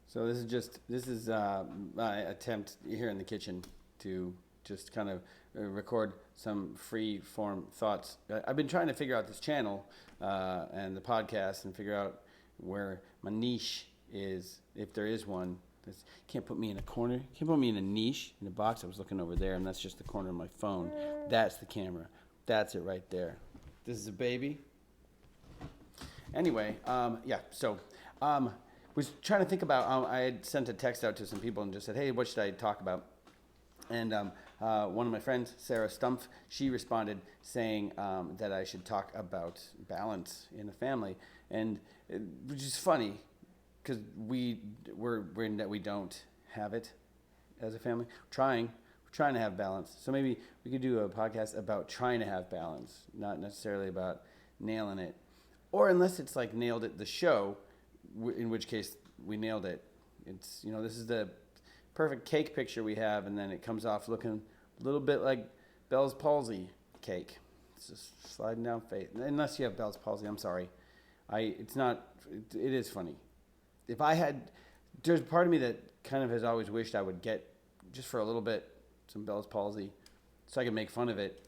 So this is my attempt here in the kitchen to just kind of record some free form thoughts. I've been trying to figure out this channel and the podcast and figure out where my niche is, if there is one. Can't put me in a corner. Can't put me in a niche in a box. I was looking over there, and that's just the corner of my phone. That's the camera. That's it right there. This is a baby. Anyway, yeah. So, was trying to think about. I had sent a text out to some people and just said, "Hey, what should I talk about?" And one of my friends, Sara Stumpf, she responded saying that I should talk about balance in the family, and which is funny because we're in that we don't have it as a family. We're trying to have balance. So maybe we could do a podcast about trying to have balance, not necessarily about nailing it, or unless it's like nailed it the show, in which case we nailed it. It's this is the perfect cake picture we have, and then it comes off looking a little bit like Bell's palsy cake. It's just sliding down fate. Unless you have Bell's palsy, I'm sorry. It's not. It is funny. If I had, there's part of me that kind of has always wished I would get just for a little bit some Bell's palsy, so I could make fun of it.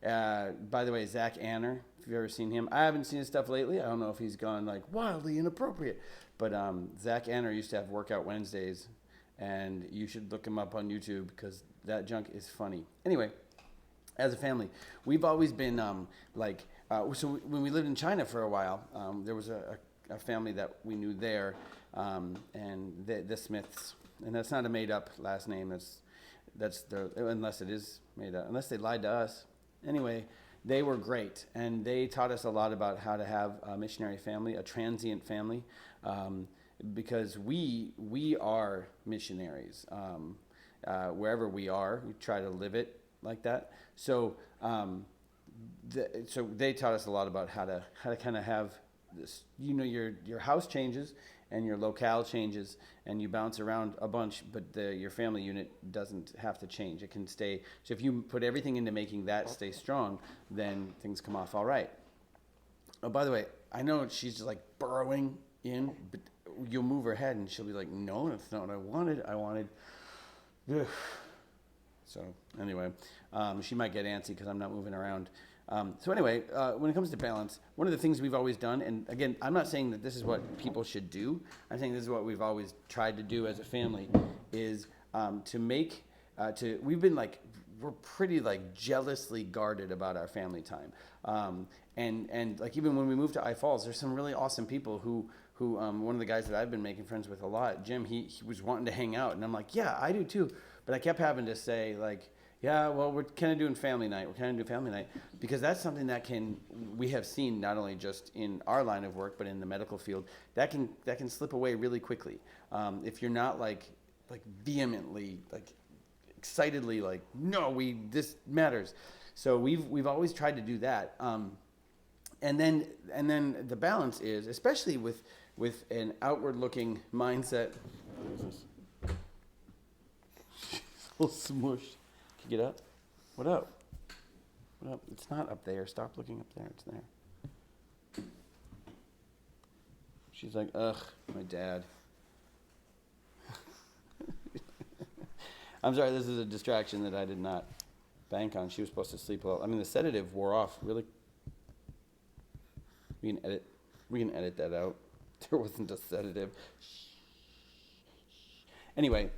By the way, Zach Anner, if you've ever seen him, I haven't seen his stuff lately. I don't know if he's gone like wildly inappropriate, but Zach Anner used to have Workout Wednesdays, and you should look him up on YouTube because that junk is funny. Anyway, as a family, we've always been so when we lived in China for a while, there was a family that we knew there, and the Smiths, and that's not a made up last name. That's the, unless it is made up, unless they lied to us. Anyway, they were great, and they taught us a lot about how to have a missionary family, a transient family, because we are missionaries. Wherever we are, we try to live it like that. So so they taught us a lot about how to kind of have this. Your house changes and your locale changes, and you bounce around a bunch, but your family unit doesn't have to change. It can stay. So if you put everything into making that stay strong, then things come off all right. Oh, by the way, I know she's just like burrowing in, but you'll move her head and she'll be like, "No, that's not what I wanted. I wanted." Ugh. So anyway, she might get antsy because I'm not moving around. So anyway, when it comes to balance, one of the things we've always done, and again, I'm not saying that this is what people should do. I'm saying this is what we've always tried to do as a family, is we've been like, we're pretty like jealously guarded about our family time. And like even when we moved to I Falls, there's some really awesome people who one of the guys that I've been making friends with a lot, Jim, he was wanting to hang out, and I'm like, yeah, I do too. But I kept having to say like, yeah, well, we're kind of doing family night. We're kind of doing family night because that's something that we have seen not only just in our line of work, but in the medical field, that can slip away really quickly. If you're not like vehemently, like excitedly, like, no, this matters. So we've always tried to do that. And then the balance is, especially with an outward looking mindset. What is this? A little smushed. Can you get up? What up? What up? It's not up there. Stop looking up there. It's there. She's like, ugh, my dad. I'm sorry, this is a distraction that I did not bank on. She was supposed to sleep well. I mean, the sedative wore off really. We can edit that out. There wasn't a sedative. Anyway,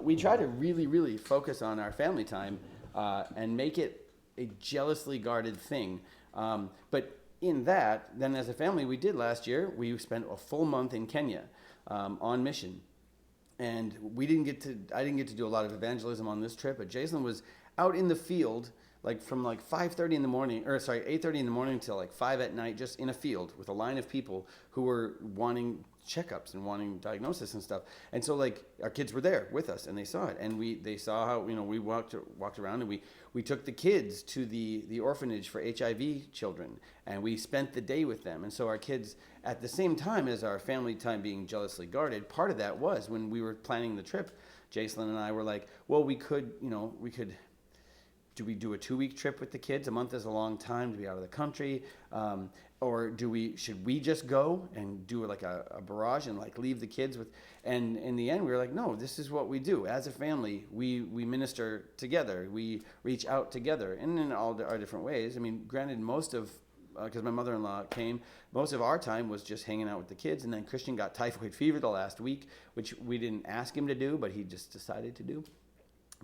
we try to really, really focus on our family time and make it a jealously guarded thing. But in that, then as a family, we did last year, we spent a full month in Kenya on mission. And I didn't get to do a lot of evangelism on this trip, but Jason was out in the field like from like 8:30 in the morning till like 5 at night, just in a field with a line of people who were wanting checkups and wanting diagnosis and stuff. And so like our kids were there with us and they saw it, and they saw how we walked around, and we took the kids to the orphanage for HIV children, and we spent the day with them. And so our kids, at the same time as our family time being jealously guarded, part of that was when we were planning the trip, Jason and I were like, well, we could do we do a 2-week trip with the kids? A month is a long time to be out of the country. or should we just go and do like a barrage and like leave the kids with, and in the end we were like, no, this is what we do as a family. We minister together, we reach out together, and in all our different ways. I mean, granted, most of because my mother-in-law came, most of our time was just hanging out with the kids, and then Christian got typhoid fever the last week, which we didn't ask him to do, but he just decided to do.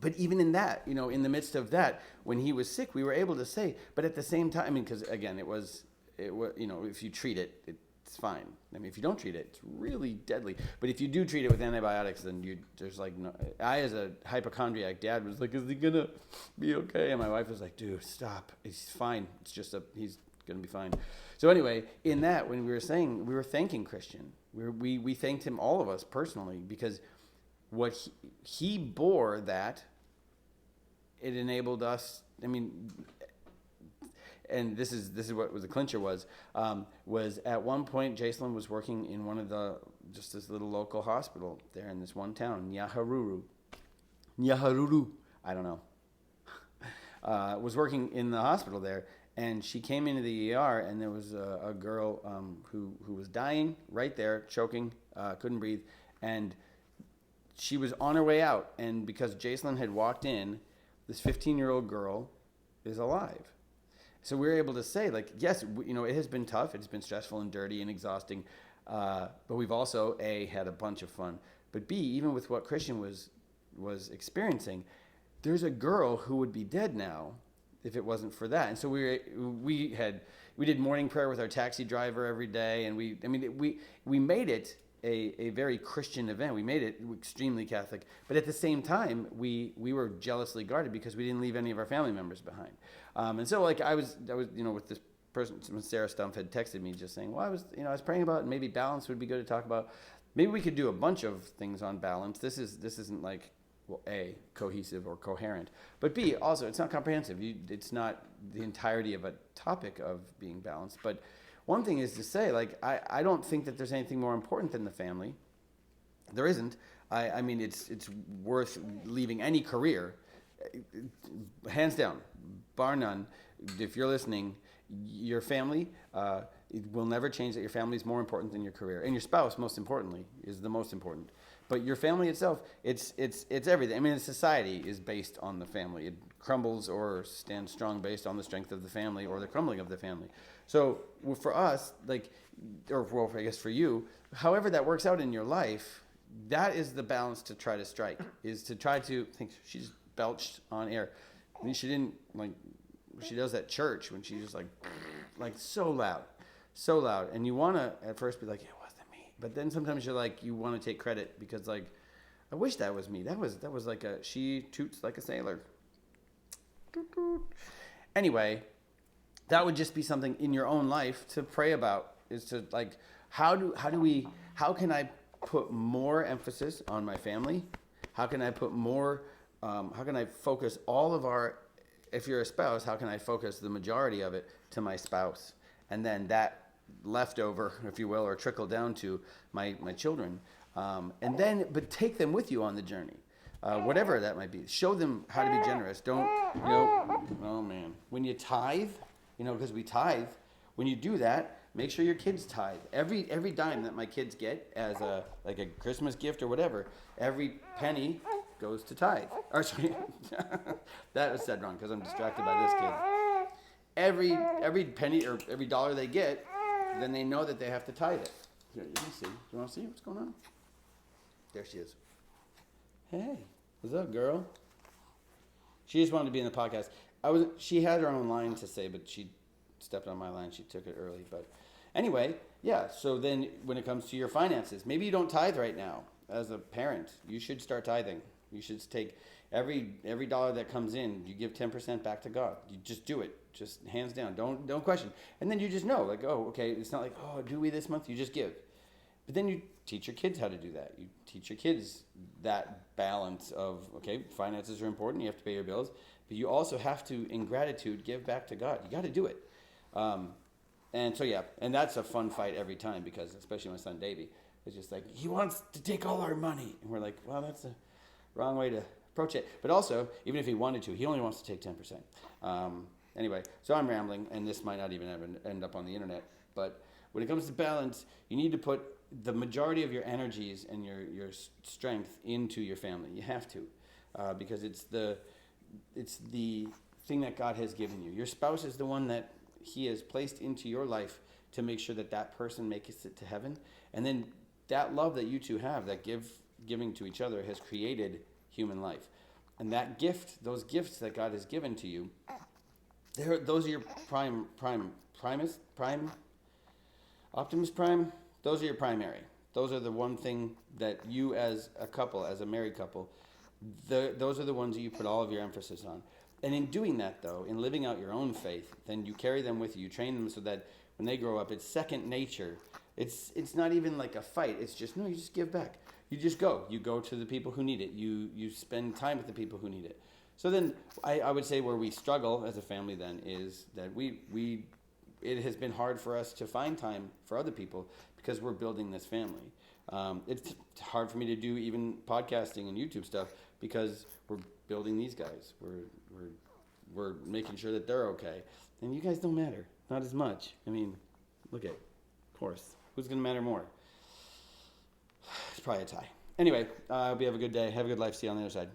But even in that, in the midst of that, when he was sick, we were able to say, but at the same time, I mean, because again, it was, if you treat it, it's fine. I mean, if you don't treat it, it's really deadly. But if you do treat it with antibiotics, then there's like no. I, as a hypochondriac dad, was like, is he gonna be okay? And my wife was like, dude, stop. He's fine. It's just he's gonna be fine. So anyway, in that, when we were thanking Christian, we thanked him, all of us personally, because what he bore, that it enabled us. I mean. And this is what the clincher was at one point Jacelyn was working in one of just this little local hospital there in this one town, Nyahururu, I don't know, was working in the hospital there, and she came into the ER, and there was a girl who was dying right there, choking, couldn't breathe, and she was on her way out, and because Jacelyn had walked in, this 15-year-old girl is alive. So we were able to say, like, yes, it has been tough. It's been stressful and dirty and exhausting. But we've also, A, had a bunch of fun. But B, even with what Christian was experiencing, there's a girl who would be dead now if it wasn't for that. And so we did morning prayer with our taxi driver every day. And we made it a very Christian event. We made it extremely Catholic. But at the same time, we were jealously guarded because we didn't leave any of our family members behind. And so, like, I was with this person, when Sara Stumpf had texted me just saying, well, I was praying about maybe balance would be good to talk about. Maybe we could do a bunch of things on balance. This isn't like, well, A, cohesive or coherent, but B, also, it's not comprehensive. It's not the entirety of a topic of being balanced. But one thing is to say, like, I don't think that there's anything more important than the family. There isn't. I mean, it's worth leaving any career, hands down, bar none. If you're listening, your family, it will never change that your family is more important than your career. And your spouse, most importantly, is the most important. But your family itself, it's everything. I mean, society is based on the family. It crumbles or stands strong based on the strength of the family or the crumbling of the family. So for us, like, or well, I guess for you, however that works out in your life, that is the balance to try to strike, is to try to think. She just belched on air. I mean, she didn't, like, she does at church when she's just like so loud. And you want to at first be like, it wasn't me. But then sometimes you're like, you want to take credit because, like, I wish that was me. That was like she toots like a sailor. Anyway, that would just be something in your own life to pray about, is to, like, how can I put more emphasis on my family? How can I put more, how can I focus all of if you're a spouse, how can I focus the majority of it to my spouse? And then that leftover, if you will, or trickle down to my children. But take them with you on the journey. Whatever that might be. Show them how to be generous. Don't, oh man. When you tithe, because we tithe, when you do that, make sure your kids tithe. Every dime that my kids get as a Christmas gift or whatever, every penny goes to tithe. Or sorry, that was said wrong because I'm distracted by this kid. Every penny or every dollar they get, then they know that they have to tithe it. Here, let me see. Do you want to see what's going on? There she is. Hey, what's up, girl? She just wanted to be in the podcast. She had her own line to say, but she stepped on my line. She took it early. But anyway, yeah. So then when it comes to your finances, maybe you don't tithe right now. As a parent, you should start tithing. You should take every dollar that comes in, you give 10% back to God. You just do it. Just hands down. Don't question. And then you just know, like, oh, okay, it's not like, oh, do we this month? You just give. But then you teach your kids how to do that. You teach your kids that balance of, okay, finances are important. You have to pay your bills. But you also have to, in gratitude, give back to God. You got to do it. And so, yeah, and that's a fun fight every time because, especially my son, Davey, is just like, he wants to take all our money. And we're like, well, that's a wrong way to approach it. But also, even if he wanted to, he only wants to take 10%. Anyway, so I'm rambling, and this might not even end up on the internet. But when it comes to balance, you need to put the majority of your energies and your strength into your family. You have to, because it's the thing that God has given you. Your spouse is the one that He has placed into your life to make sure that that person makes it to heaven. And then that love that you two have, that giving to each other, has created human life. And that gift, those gifts that God has given to you, those are your Optimus Prime. Those are your primary. Those are the one thing that you, as a couple, as a married couple, those are the ones that you put all of your emphasis on. And in doing that, though, in living out your own faith, then you carry them with you. You train them so that when they grow up, it's second nature. It's not even like a fight. It's just, no, you just give back. You just go. You go to the people who need it. You spend time with the people who need it. So then I would say where we struggle as a family then is that it has been hard for us to find time for other people because we're building this family. It's hard for me to do even podcasting and YouTube stuff because we're building these guys. We're making sure that they're okay. And you guys don't matter. Not as much. I mean, look at, of course. Who's going to matter more? It's probably a tie. Anyway, I hope you have a good day. Have a good life. See you on the other side.